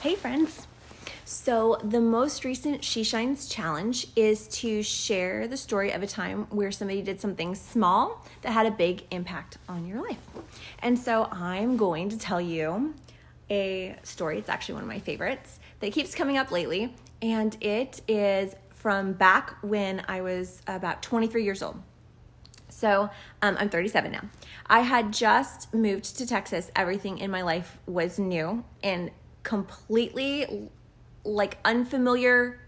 Hey friends. So the most recent She Shines challenge is to share the story of a time where somebody did something small that had a big impact on your life. And so I'm going to tell you a story. It's actually one of my favorites that keeps coming up lately. And it is from back when I was about 23 years old. So I'm 37 now. I had just moved to Texas. Everything in my life was new and completely unfamiliar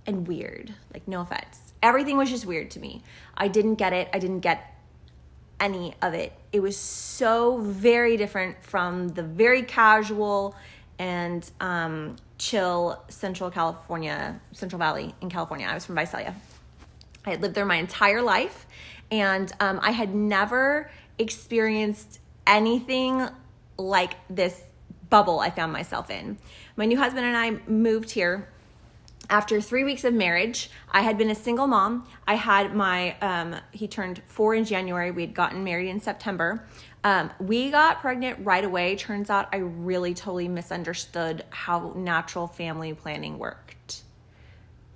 and weird. No offense. Everything was just weird to me. I didn't get it. I didn't get any of it. It was so very different from the very casual and chill Central Valley in California. I was from Visalia. I had lived there my entire life, and I had never experienced anything like this bubble I found myself in. My new husband and I moved here after 3 weeks of marriage. I had been a single mom. I had he turned 4 in January. We had gotten married in September. We got pregnant right away. Turns out I really totally misunderstood how natural family planning worked.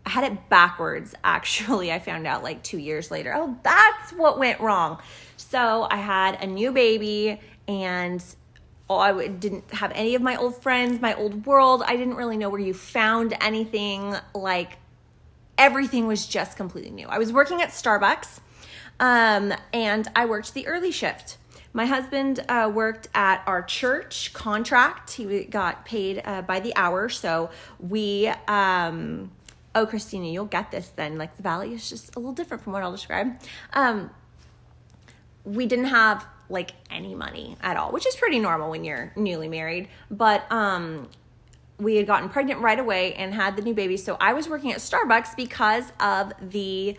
I had it backwards, actually. I found out 2 years later. Oh, that's what went wrong. So I had a new baby, and I didn't have any of my old friends, my old world. I didn't really know where you found anything. Everything was just completely new. I was working at Starbucks, and I worked the early shift. My husband worked at our church contract. He got paid by the hour. So we, oh, Christina, you'll get this then. The valley is just a little different from what I'll describe. We didn't have any money at all, which is pretty normal when you're newly married. But we had gotten pregnant right away and had the new baby. So I was working at Starbucks because of the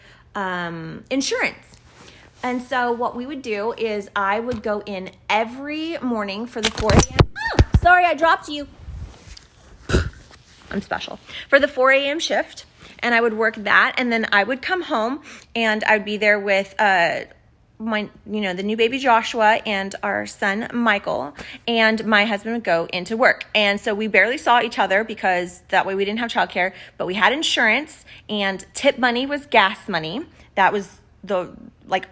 insurance. And so what we would do is I would go in every morning for the 4 a.m. Oh, sorry, I dropped you. I'm special. For the 4 a.m. shift. And I would work that. And then I would come home and I'd be there with the new baby Joshua and our son Michael, and my husband would go into work. And so we barely saw each other because that way we didn't have childcare, but we had insurance, and tip money was gas money. That was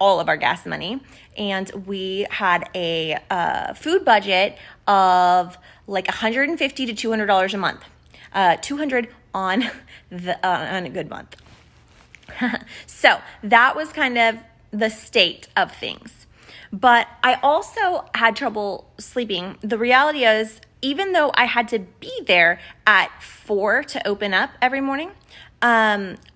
all of our gas money. And we had a food budget of $150 to $200 a month. $200 on a good month. So that was kind of the state of things. But I also had trouble sleeping. The reality is, even though I had to be there at 4 to open up every morning,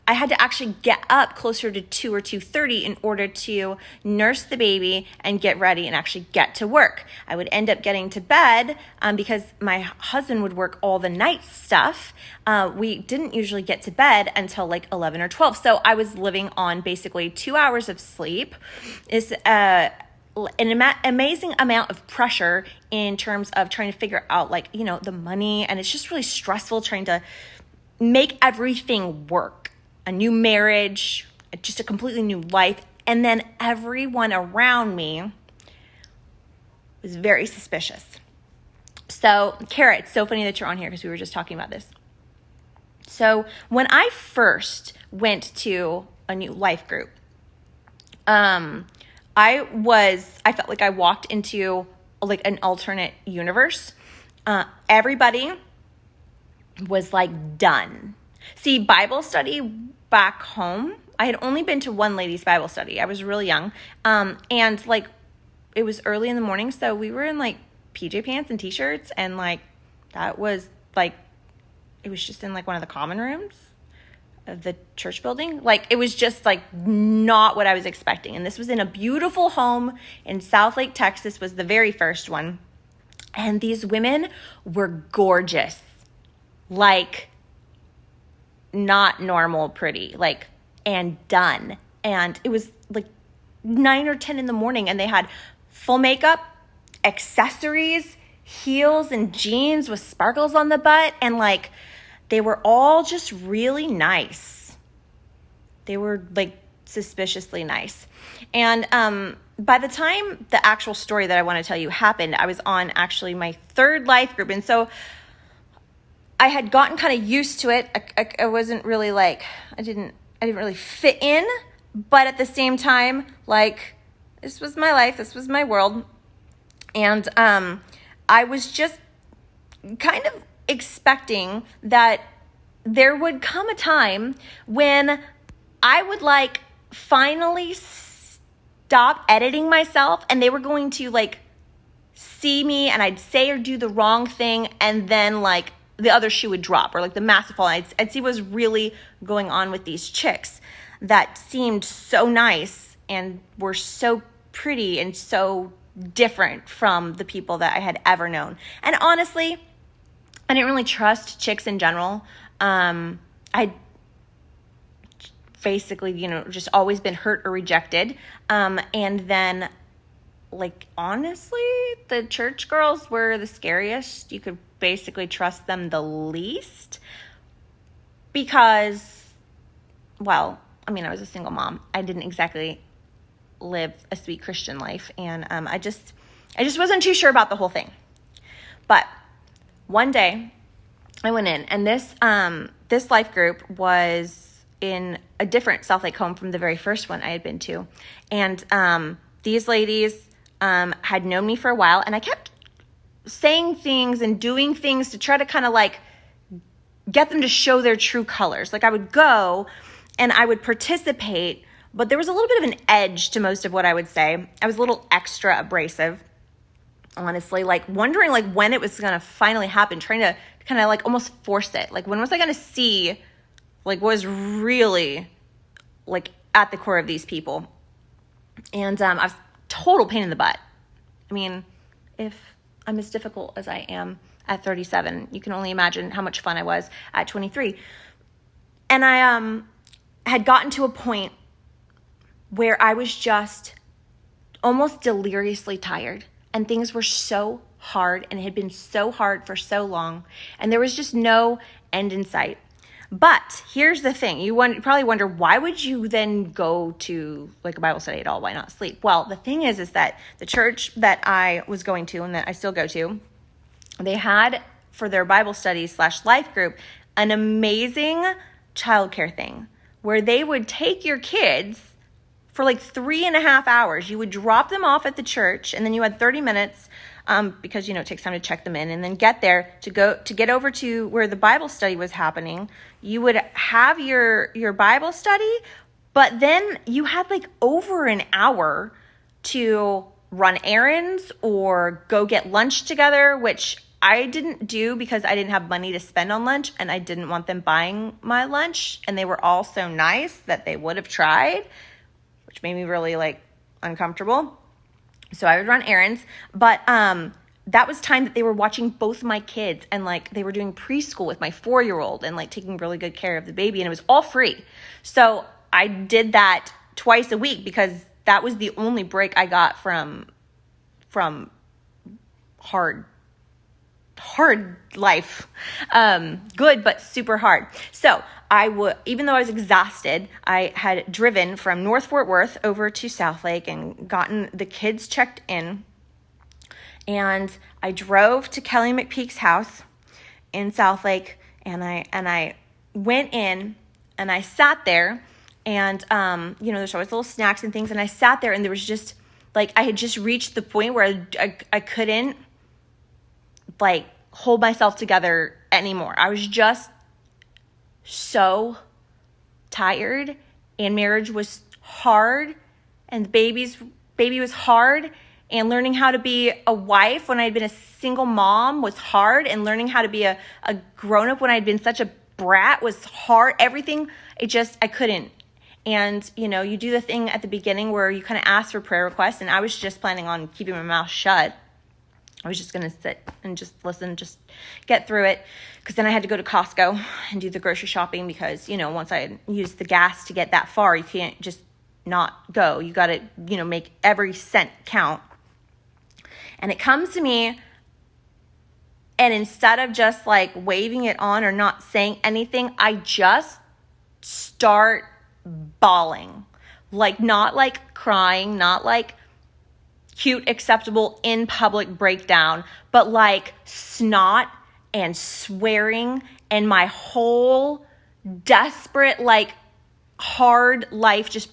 I had to actually get up closer to 2 or 2:30 in order to nurse the baby and get ready and actually get to work. I would end up getting to bed because my husband would work all the night stuff. We didn't usually get to bed until 11 or 12. So I was living on basically 2 hours of sleep. It's an amazing amount of pressure in terms of trying to figure out the money. And it's just really stressful trying to make everything work. A new marriage, just a completely new life. And then everyone around me was very suspicious. So, Kara, it's so funny that you're on here because we were just talking about this. So when I first went to a new Lifegroup, I felt like I walked into an alternate universe. Everybody was done. See, Bible study back home, I had only been to one ladies' Bible study. I was really young. And it was early in the morning, so we were in PJ pants and t-shirts, and that was it was just in one of the common rooms of the church building. It was just not what I was expecting. And this was in a beautiful home in South Lake, Texas, was the very first one. And these women were gorgeous. Not normal pretty, and done. And it was 9 or 10 in the morning, and they had full makeup, accessories, heels and jeans with sparkles on the butt, and they were all just really nice. They were suspiciously nice. And by the time the actual story that I want to tell you happened, I was on actually my third life group. And so I I had gotten kind of used to it. I wasn't really like, I didn't really fit in, but at the same time, like, this was my life, this was my world. And I was just kind of expecting that there would come a time when I would like finally stop editing myself, and they were going to like see me and I'd say or do the wrong thing, and then like the other shoe would drop, or like the mask would fall. I'd see what was really going on with these chicks that seemed so nice and were so pretty and so different from the people that I had ever known. And honestly, I didn't really trust chicks in general. I'd basically, just always been hurt or rejected. And then, like, honestly, the church girls were the scariest. You could basically trust them the least because, well, I mean, I was a single mom. I didn't exactly live a sweet Christian life, and I just wasn't too sure about the whole thing. But one day I went in, and this life group was in a different South Lake home from the very first one I had been to. And these ladies had known me for a while, and I kept saying things and doing things to try to kind of like get them to show their true colors. Like, I would go and I would participate, but there was a little bit of an edge to most of what I would say. I was a little extra abrasive, honestly, like wondering like when it was going to finally happen, trying to kind of like almost force it. Like, when was I going to see like what was really like at the core of these people? And I was total pain in the butt. I mean, if I'm as difficult as I am at 37, you can only imagine how much fun I was at 23. And I had gotten to a point where I was just almost deliriously tired, and things were so hard, and it had been so hard for so long, and there was just no end in sight. But here's the thing. You probably wonder, why would you then go to like a Bible study at all? Why not sleep? Well, the thing is that the church that I was going to and that I still go to, they had for their Bible study / life group an amazing childcare thing where they would take your kids for like 3.5 hours. You would drop them off at the church, and then you had 30 minutes because, it takes time to check them in, and then get there to get over to where the Bible study was happening. You would have your Bible study, but then you had like over an hour to run errands or go get lunch together, which I didn't do because I didn't have money to spend on lunch, and I didn't want them buying my lunch, and they were all so nice that they would have tried, which made me really like uncomfortable. So I would run errands, but that was time that they were watching both my kids, and like they were doing preschool with my 4-year-old and like taking really good care of the baby, and it was all free. So I did that twice a week because that was the only break I got from hard life. Good, but super hard. So even though I was exhausted, I had driven from North Fort Worth over to South Lake and gotten the kids checked in. And I drove to Kelly McPeak's house in South Lake, and I went in and I sat there, and there's always little snacks and things, and I sat there, and there was just like I had just reached the point where I couldn't like hold myself together anymore. I was just so tired, and marriage was hard, and the baby was hard, and learning how to be a wife when I'd been a single mom was hard, and learning how to be a grown-up when I'd been such a brat was hard. Everything, I couldn't. And, you do the thing at the beginning where you kind of ask for prayer requests, and I was just planning on keeping my mouth shut. I was just going to sit and just listen, just get through it, because then I had to go to Costco and do the grocery shopping because, once I had used the gas to get that far, you can't just not go. You got to, make every cent count. And it comes to me, and instead of just like waving it on or not saying anything, I just start bawling. Like, not like crying, not like cute, acceptable in public breakdown, but like snot and swearing, and my whole desperate, like, hard life just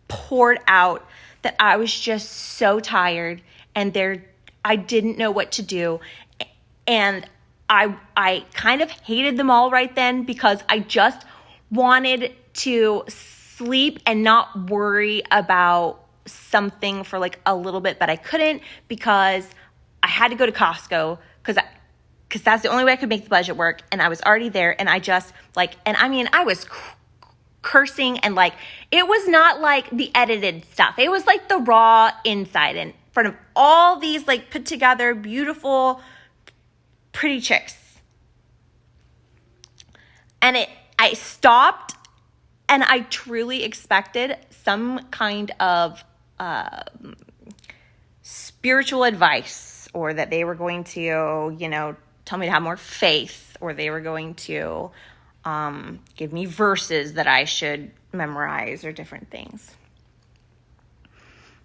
poured out, that I was just so tired, and I didn't know what to do. And I kind of hated them all right then, because I just wanted to sleep and not worry about something for like a little bit, but I couldn't, because I had to go to Costco, because that's the only way I could make the budget work, and I was already there, and I just like, and I mean, I was cursing, and like, it was not like the edited stuff. It was like the raw inside, in front of all these like put together, beautiful, pretty chicks. And I stopped, and I truly expected some kind of spiritual advice, or that they were going to, tell me to have more faith, or they were going to give me verses that I should memorize, or different things.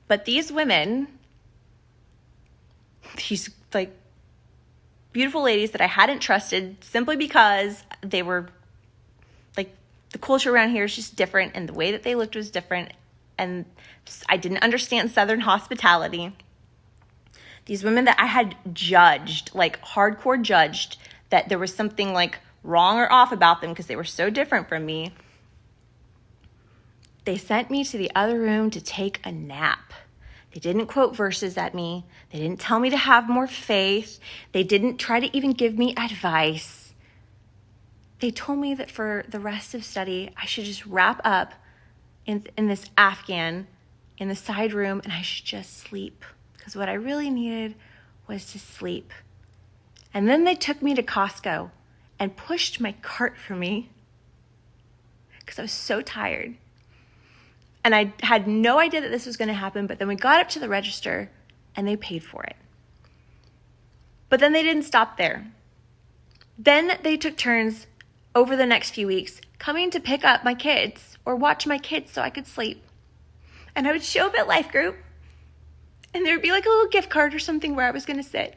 But these women, these like beautiful ladies that I hadn't trusted, simply because they were like, the culture around here is just different, and the way that they looked was different, and I didn't understand Southern hospitality. These women that I had judged, like hardcore judged, that there was something like wrong or off about them because they were so different from me. They sent me to the other room to take a nap. They didn't quote verses at me. They didn't tell me to have more faith. They didn't try to even give me advice. They told me that for the rest of study, I should just wrap up in this Afghan in the side room, and I should just sleep, because what I really needed was to sleep. And then they took me to Costco and pushed my cart for me, because I was so tired. And I had no idea that this was going to happen, but then we got up to the register and they paid for it. But then they didn't stop there. Then they took turns over the next few weeks coming to pick up my kids or watch my kids so I could sleep. And I would show up at Lifegroup, and there would be like a little gift card or something where I was going to sit.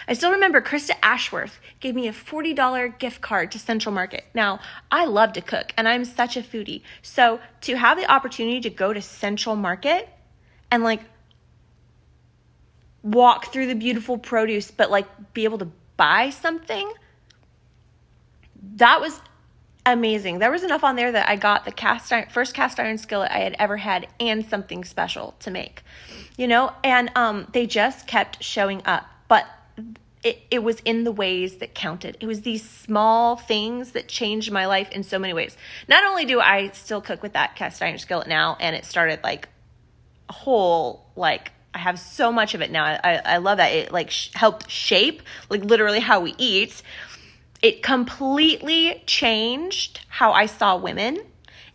I still remember Krista Ashworth gave me a $40 gift card to Central Market. Now, I love to cook, and I'm such a foodie. So to have the opportunity to go to Central Market and like walk through the beautiful produce, but like be able to buy something, that was amazing. There was enough on there that I got the first cast iron skillet I had ever had, and something special to make, and they just kept showing up. But it was in the ways that counted. It was these small things that changed my life in so many ways. Not only do I still cook with that cast iron skillet now, and it started like a whole, like, I have so much of it now. I love that. It like helped shape like literally how we eat. It completely changed how I saw women.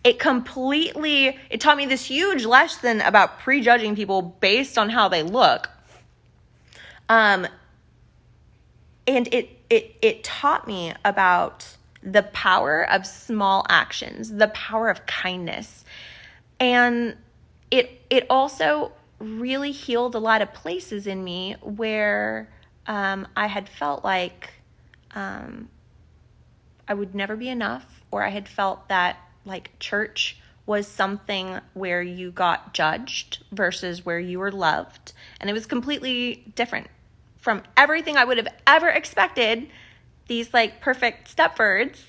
It taught me this huge lesson about prejudging people based on how they look. And it taught me about the power of small actions, the power of kindness. And it also really healed a lot of places in me where I had felt like I would never be enough, or I had felt that like church was something where you got judged versus where you were loved. And it was completely different from everything I would have ever expected. These like perfect stepbirds,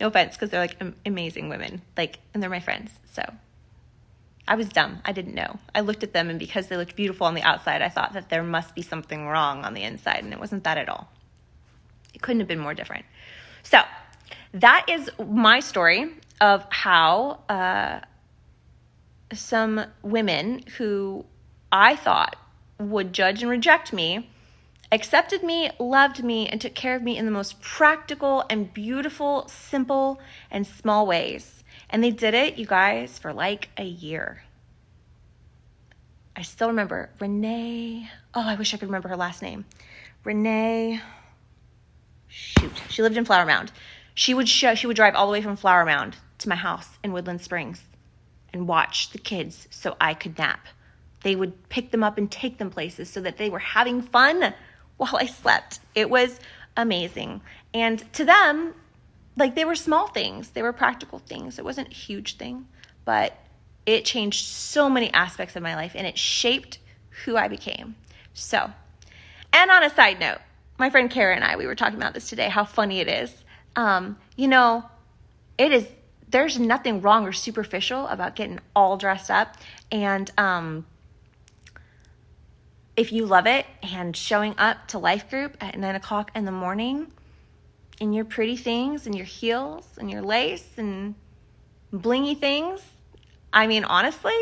no offense, because they're like amazing women, like, and they're my friends. So I was dumb. I didn't know. I looked at them, and because they looked beautiful on the outside, I thought that there must be something wrong on the inside, and it wasn't that at all. It couldn't have been more different. So that is my story of how some women who I thought would judge and reject me accepted me, loved me, and took care of me in the most practical and beautiful, simple, and small ways. And they did it, you guys, for like a year. I still remember Renee. Oh, I wish I could remember her last name. Renee. Shoot. She lived in Flower Mound. She would drive all the way from Flower Mound to my house in Woodland Springs and watch the kids so I could nap. They would pick them up and take them places so that they were having fun while I slept. It was amazing. And to them, like, they were small things. They were practical things. It wasn't a huge thing, but it changed so many aspects of my life, and it shaped who I became. So, and on a side note, my friend Kara and I, we were talking about this today, how funny it is. There's nothing wrong or superficial about getting all dressed up. And if you love it, and showing up to Lifegroup at 9:00 in the morning in your pretty things and your heels and your lace and blingy things, I mean, honestly,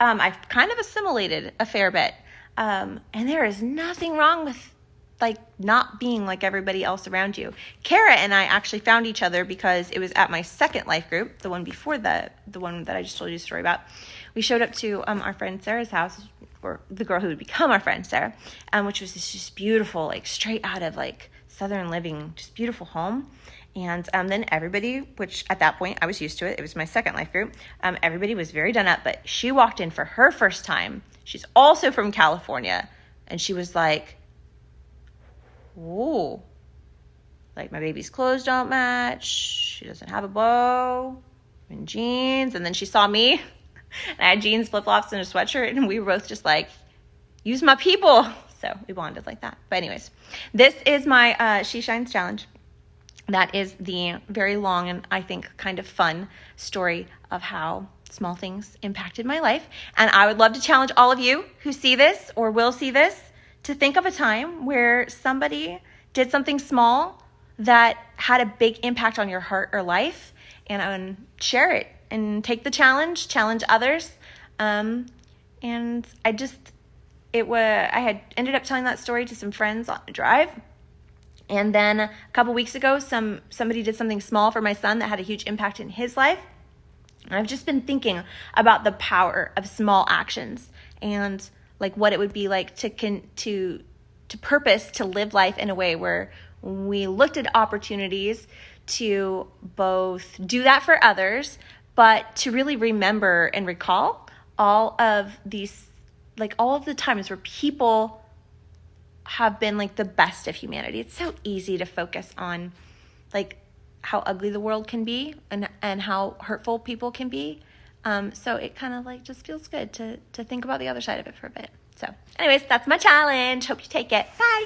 I've kind of assimilated a fair bit. And there is nothing wrong with like not being like everybody else around you. Kara and I actually found each other because it was at my second life group, the one before the one that I just told you the story about. We showed up to our friend Sarah's house, or the girl who would become our friend Sarah, which was this just beautiful, like straight out of like Southern living, just beautiful home. And then everybody, which at that point I was used to it, it was my second life group, everybody was very done up, but she walked in for her first time. She's also from California, and she was like, "Ooh, like my baby's clothes don't match. She doesn't have a bow and jeans." And then she saw me, and I had jeans, flip-flops, and a sweatshirt, and we were both just like, use my people. So we bonded like that. But anyways, this is my She Shines Challenge. That is the very long and I think kind of fun story of how small things impacted my life. And I would love to challenge all of you who see this or will see this to think of a time where somebody did something small that had a big impact on your heart or life, and share it and take the challenge others. And I had ended up telling that story to some friends on the drive. And then a couple weeks ago, somebody did something small for my son that had a huge impact in his life. And I've just been thinking about the power of small actions and like what it would be like to purpose to live life in a way where we looked at opportunities to both do that for others, but to really remember and recall all of the times where people have been like the best of humanity. It's so easy to focus on like how ugly the world can be and how hurtful people can be. So it kind of like just feels good to think about the other side of it for a bit. So anyways, that's my challenge. Hope you take it. Bye.